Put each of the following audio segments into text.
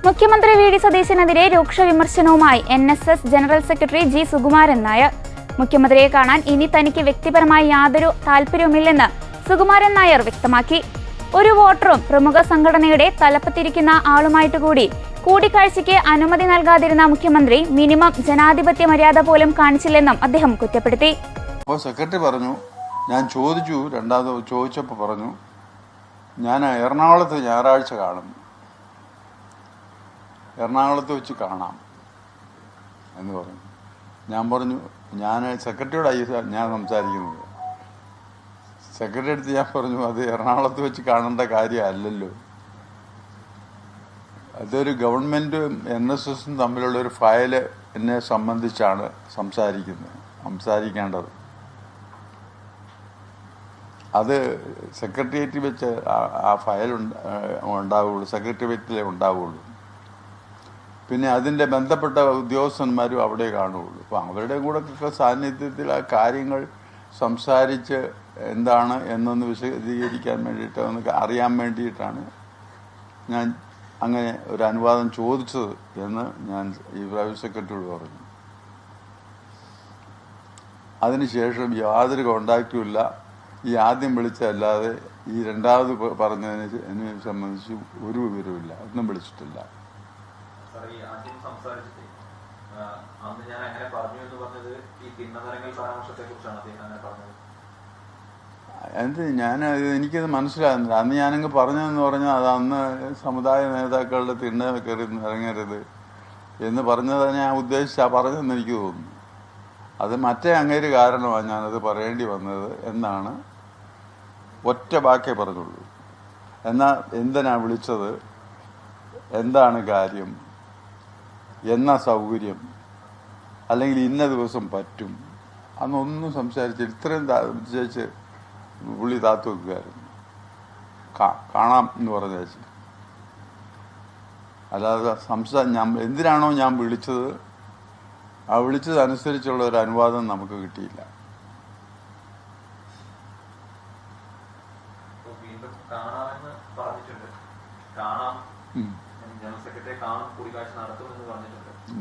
മുഖ്യമന്ത്രി വി.ഡി. സതീശനെതിരെ രൂക്ഷ വിമർശനവുമായി NSS general secretary G. Sukumaran Nair. മുഖ്യമന്ത്രിയെ കാണാൻ ഇനി തനിക്ക് വ്യക്തിപരമായി യാതൊരു താൽപര്യവുമില്ലെന്ന് സുകുമാരൻ നായർ വ്യക്തമാക്കി. ഒരു വോട്ടറും പ്രമുഖ സംഘടനയുടെ തലപ്പത്തിരിക്കുന്ന ആളുമായിട്ട് കൂടി കൂടിക്കാഴ്ചയ്ക്ക് അനുമതി നൽകാതിരുന്ന മുഖ്യമന്ത്രി മിനിമം ജനാധിപത്യ മര്യാദ പോലും കാണിച്ചില്ലെന്നും അദ്ദേഹം കുറ്റപ്പെടുത്തി. സെക്രട്ടറി പറഞ്ഞു, ഞാൻ ചോദിച്ചു, രണ്ടാമത് ചോദിച്ചപ്പോൾ പറഞ്ഞു ഞാൻ എറണാകുളത്ത് ഞായറാഴ്ച കാണും, എറണാകുളത്ത് വെച്ച് കാണാം എന്ന് പറഞ്ഞു. ഞാൻ പറഞ്ഞു, ഞാൻ സെക്രട്ടറിയോടായി ഞാൻ സംസാരിക്കുന്നത്. സെക്രട്ടറി അടുത്ത് ഞാൻ പറഞ്ഞു, അത് എറണാകുളത്ത് വെച്ച് കാണേണ്ട കാര്യമല്ലല്ലോ, അതൊരു ഗവൺമെൻറ്റും NSSും തമ്മിലുള്ളൊരു ഫയല് എന്നെ സംബന്ധിച്ചാണ് സംസാരിക്കേണ്ടത്. അത് സെക്രട്ടേറിയറ്റിൽ വെച്ച് ആ ഫയൽ ഉണ്ടാവുകയുള്ളൂ, സെക്രട്ടേറിയറ്റിലേ ഉണ്ടാവുകയുള്ളൂ. പിന്നെ അതിൻ്റെ ബന്ധപ്പെട്ട ഉദ്യോഗസ്ഥന്മാരും അവിടെ കാണുകയുള്ളൂ. അപ്പോൾ അവരുടെ കൂടെ സാന്നിധ്യത്തിൽ ആ കാര്യങ്ങൾ സംസാരിച്ച് എന്താണ് എന്നൊന്ന് വിശദീകരിക്കാൻ വേണ്ടിയിട്ട് ഒന്ന് അറിയാൻ വേണ്ടിയിട്ടാണ് ഞാൻ അങ്ങനെ ഒരു അനുവാദം ചോദിച്ചത് എന്ന് ഞാൻ ഈ പ്രൈവറ്റ് സെക്രട്ടറിയോട് പറഞ്ഞു. അതിനുശേഷം യാതൊരു കോണ്ടാക്റ്റും ഇല്ല. ഈ ആദ്യം വിളിച്ചല്ലാതെ ഈ രണ്ടാമത് പറഞ്ഞതിനെ സംബന്ധിച്ച് ഒരു വിവരവുമില്ല, ഒന്നും വിളിച്ചിട്ടില്ല. എനിക്കത് മനസ്സിലാകുന്നില്ല. അന്ന് ഞാനങ്ങ് പറഞ്ഞതെന്ന് പറഞ്ഞാൽ അത് അന്ന് സമുദായ നേതാക്കളുടെ തിണ്ണ കയറി ഇറങ്ങരുത് എന്ന് പറഞ്ഞത് ഞാൻ പറഞ്ഞതെന്ന് എനിക്ക് തോന്നുന്നു. അത് മറ്റേ അങ്ങേര് കാരണമാണ് ഞാനത് പറയേണ്ടി വന്നത് എന്നാണ് ഒറ്റ വാക്കേ പറഞ്ഞുള്ളൂ. എന്നാൽ എന്തിനാ വിളിച്ചത്, എന്താണ് കാര്യം, എന്നാ സൗകര്യം, അല്ലെങ്കിൽ ഇന്ന ദിവസം പറ്റും, അന്നൊന്നും സംസാരിച്ചില്ല. ഇത്രയും വിജയിച്ച് പുള്ളി താത്തു വെക്കുകയായിരുന്നു. കാണാം എന്ന് പറഞ്ഞ വെച്ച്. അല്ലാതെ ഞാൻ എന്തിനാണോ ഞാൻ വിളിച്ചത് ആ വിളിച്ചതനുസരിച്ചുള്ള ഒരു അനുവാദം നമുക്ക് കിട്ടിയില്ല.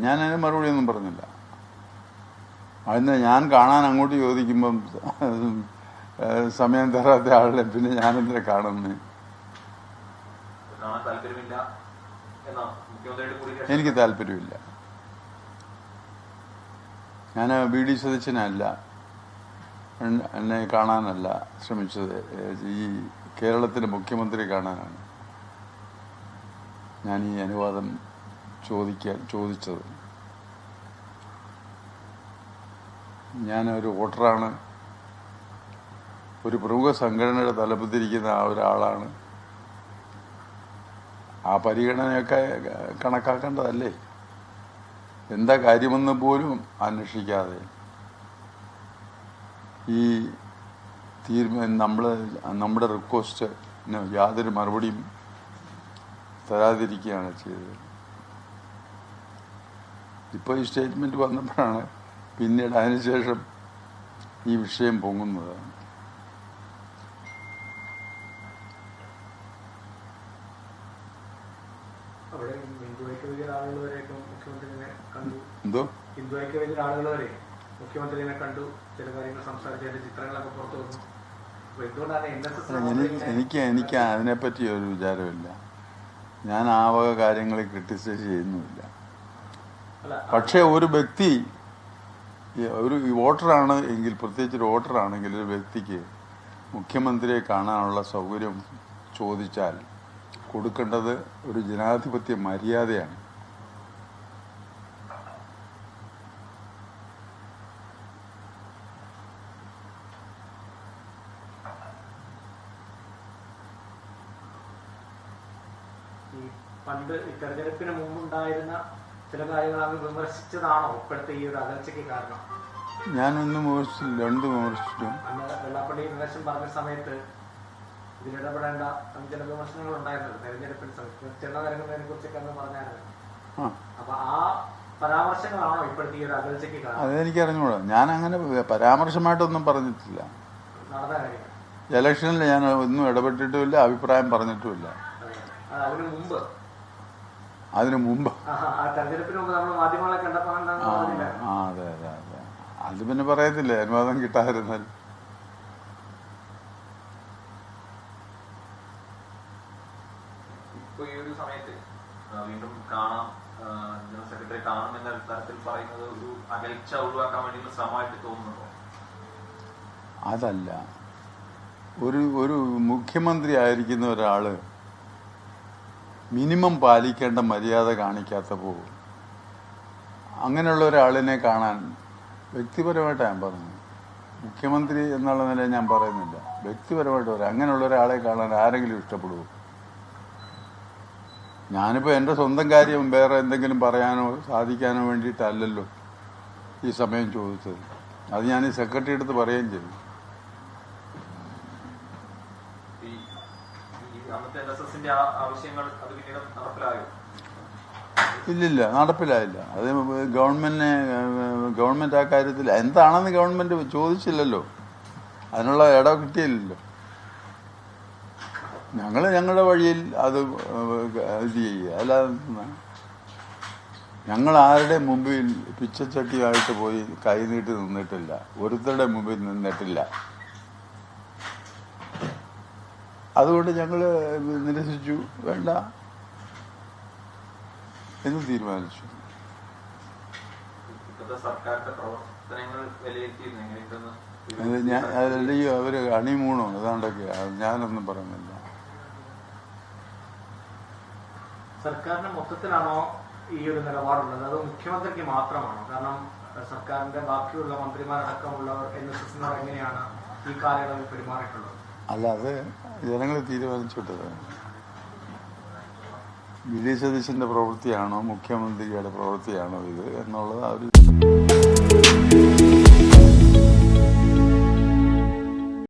ഞാനതിന് മറുപടി ഒന്നും പറഞ്ഞില്ല. അതിന് ഞാൻ കാണാൻ അങ്ങോട്ട് ചോദിക്കുമ്പം സമയം തരാത്ത ആളെ പിന്നെ ഞാനെന്തിനെ കാണുന്നേ? എനിക്ക് താല്പര്യമില്ല. ഞാൻ V.D. സതീശനല്ല, എന്നെ കാണാനല്ല ശ്രമിച്ചത്, ഈ കേരളത്തിൻ്റെ മുഖ്യമന്ത്രി കാണാനാണ് ഞാൻ ഈ അനുവാദം ചോദിച്ചത്. ഞാനൊരു വോട്ടറാണ്, ഒരു പ്രമുഖ സംഘടനയുടെ തലപ്പത്തിരിക്കുന്ന ഒരാളാണ്. ആ പരിഗണനയൊക്കെ കണക്കാക്കേണ്ടതല്ലേ? എന്താ കാര്യമെന്ന് പോലും അന്വേഷിക്കാതെ ഈ നമ്മുടെ റിക്വസ്റ്റിന് യാതൊരു മറുപടിയും തരാതിരിക്കുകയാണ് ചെയ്തത്. ഇപ്പോൾ ഈ സ്റ്റേറ്റ്മെൻറ്റ് വന്നപ്പോഴാണ് പിന്നീട് അതിനുശേഷം ഈ വിഷയം പൊങ്ങുന്നത്. എന്തോ എനിക്ക് അതിനെപ്പറ്റി ഒരു വിചാരമില്ല. ഞാൻ ആ വക കാര്യങ്ങളെ ക്രിട്ടിസൈസ് ചെയ്യുന്നുമില്ല. പക്ഷേ ഒരു വ്യക്തി ഒരു വോട്ടറാണ് എങ്കിൽ, പ്രത്യേകിച്ച് ഒരു വോട്ടറാണെങ്കിൽ, ഒരു വ്യക്തിക്ക് മുഖ്യമന്ത്രിയെ കാണാനുള്ള സൗകര്യം ചോദിച്ചാൽ കൊടുക്കേണ്ടത് ഒരു ജനാധിപത്യ മര്യാദയാണ്. പണ്ട് തെരഞ്ഞെടുപ്പിന് മുമ്പുണ്ടായിരുന്ന ചില കാര്യങ്ങൾ അങ്ങ് വിമർശിച്ചതാണോ ഇപ്പോഴത്തെ ഈ ഒരു അകൽച്ചയ്ക്ക് കാരണം? ഞാനൊന്നും വിമർശിച്ചില്ല, രണ്ടും വിമർശിച്ചു. അന്ന് വെള്ളാപ്പള്ളി പ്രകാശം പറഞ്ഞ സമയത്ത് ഇതിലിടപെടേണ്ട ചില വിമർശനങ്ങൾ ഉണ്ടായിരുന്നത് തെരഞ്ഞെടുപ്പിന് സമയത്ത് ചില കാര്യങ്ങളതിനെ കുറിച്ചൊക്കെ അന്ന് പറഞ്ഞായിരുന്നു. അപ്പൊ ആ പരാമർശങ്ങളാണോ ഇപ്പോഴത്തെ ഈ ഒരു അകൽച്ചയ്ക്ക് കാരണം? അതെനിക്ക് അറിഞ്ഞൂടാ. ഞാൻ അങ്ങനെ പരാമർശമായിട്ടൊന്നും പറഞ്ഞിട്ടില്ല. നടന്ന കാര്യങ്ങൾ ഇലക്ഷനിൽ ഞാൻ ഒന്നും ഇടപെട്ടിട്ടുമില്ല, അഭിപ്രായം പറഞ്ഞിട്ടുമില്ല. അതിനു മുമ്പ് അതിനു മുമ്പ്. തെരഞ്ഞെടുപ്പിന് മുമ്പ് നമ്മൾ മാധ്യമങ്ങളെ കണ്ടപ്പോൾ അതെ അതെ അതെ. അത് പിന്നെ പറയത്തില്ലേ, അനുവാദം കിട്ടാതിരുന്നാൽ. ഇപ്പൊ ഈ ഒരു സമയത്ത് വീണ്ടും കാണാം, ജനറൽ സെക്രട്ടറി കാണുമെന്ന തരത്തിൽ പറയുന്നത് ഒരു അകൽച്ച ഒഴിവാക്കാൻ വേണ്ടിയുള്ള ശ്രമമായിട്ട് തോന്നുന്നുണ്ടോ? അതല്ല, ഒരു മുഖ്യമന്ത്രി ആയിരിക്കുന്ന ഒരാള് മിനിമം പാലിക്കേണ്ട മര്യാദ കാണിക്കാത്തപ്പോൾ അങ്ങനെയുള്ള ഒരാളിനെ കാണാൻ വ്യക്തിപരമായിട്ടാണ് ഞാൻ പറഞ്ഞത്. മുഖ്യമന്ത്രി എന്നുള്ള നിലയിൽ ഞാൻ പറയുന്നില്ല, വ്യക്തിപരമായിട്ട് പറയാം. അങ്ങനെയുള്ള ഒരാളെ കാണാൻ ആരെങ്കിലും ഇഷ്ടപ്പെടുമോ? ഞാനിപ്പോൾ എൻ്റെ സ്വന്തം കാര്യം വേറെ എന്തെങ്കിലും പറയാനോ സാധിക്കാനോ വേണ്ടിയിട്ടല്ലല്ലോ ഈ സമയം ചോദിച്ചത്. അത് ഞാൻ ഈ സെക്രട്ടറി അടുത്ത് പറയുകയും ചെയ്തു. ഇല്ലില്ല, നടപ്പിലായില്ല. അത് ഗവൺമെൻറ് ആ കാര്യത്തിൽ എന്താണെന്ന് ഗവൺമെൻറ് ചോദിച്ചില്ലല്ലോ, അതിനുള്ള ഇടം കിട്ടിയില്ലല്ലോ. ഞങ്ങൾ ഞങ്ങളുടെ വഴിയിൽ അത് ഇത് ചെയ്യുക, അല്ലാതെ ഞങ്ങൾ ആരുടെ മുമ്പിൽ പിച്ചച്ചട്ടിയായിട്ട് പോയി കൈനീട്ടി നിന്നിട്ടില്ല, ഒരുത്തരുടെ മുമ്പിൽ നിന്നിട്ടില്ല. അതുകൊണ്ട് ഞങ്ങൾ നിരസിച്ചു, വേണ്ട എന്ന് തീരുമാനിച്ചു. അല്ലെങ്കിൽ അവർ അണിമൂണോ ഏതാണ്ടൊക്കെ, ഞാനൊന്നും പറയുന്നില്ല. സർക്കാരിന്റെ മൊത്തത്തിലാണോ ഈ ഒരു നിലപാടുള്ളത്, അത് മുഖ്യമന്ത്രിക്ക് മാത്രമാണോ? കാരണം സർക്കാരിന്റെ ബാക്കിയുള്ള മന്ത്രിമാരടക്കമുള്ളവർ NSS എങ്ങനെയാണ് ഈ കാലയളവിൽ പെരുമാറിയിട്ടുള്ളത്? അല്ല, അത് ജനങ്ങൾ തീരുമാനിച്ചിട്ടത്. വി ഡി സതീശന്റെ പ്രവൃത്തിയാണോ മുഖ്യമന്ത്രിയുടെ പ്രവൃത്തിയാണോ ഇത് എന്നുള്ളത് അവർ